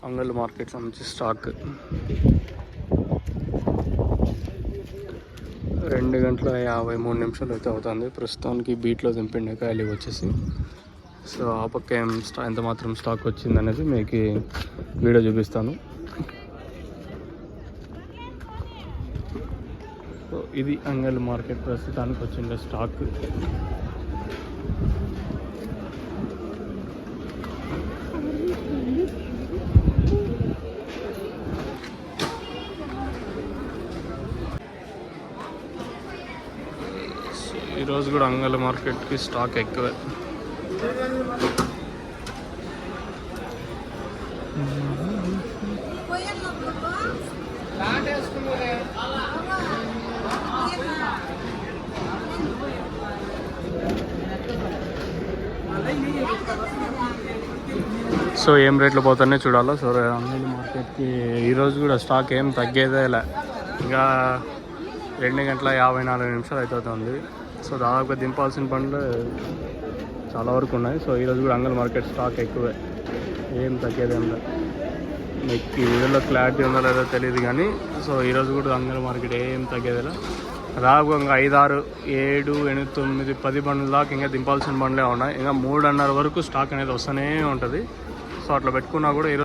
అంగళ్ళు మార్కెట్ సంబంధించి స్టాక్ 2:53 అయితే అవుతుంది. ప్రస్తుతానికి బీట్లో దింపిండే కాయలు వచ్చేసి. సో ఆ పక్క ఎంత మాత్రం స్టాక్ వచ్చింది అనేది మీకు వీడియో చూపిస్తాను. సో ఇది అంగళ్ళు మార్కెట్ ప్రస్తుతానికి వచ్చిండే స్టాక్. ఈరోజు కూడా అంగళ్ళ మార్కెట్కి స్టాక్ ఎక్కువే. సో ఏం రేట్లు పోతానే చూడాలా. సో అంగళ్ళ మార్కెట్కి ఈరోజు కూడా స్టాక్ ఏం తగ్గేదేలే. ఇంకా 2:54 అవుతుంది. సో దాదాపుగా దింపాల్సిన పనులు చాలా వరకు ఉన్నాయి. సో ఈరోజు కూడా అంగల్ మార్కెట్ స్టాక్ ఎక్కువే, ఏం తగ్గేదేం లేదు. మీకు ఈ వీడియోలో క్లారిటీ ఉందో లేదో తెలియదు కానీ సో ఈరోజు కూడా అంగల్ మార్కెట్ ఏం తగ్గేదిలే. దాదాపుగా ఇంకా 5, 6, 7, 8, 9, 10 బండ్ల దాకా ఇంకా దింపాల్సిన బండ్లే ఉన్నాయి. ఇంకా 3:30 వరకు స్టాక్ అనేది వస్తూనే ఉంటుంది. సో అట్లా పెట్టుకున్నా కూడా ఈరోజు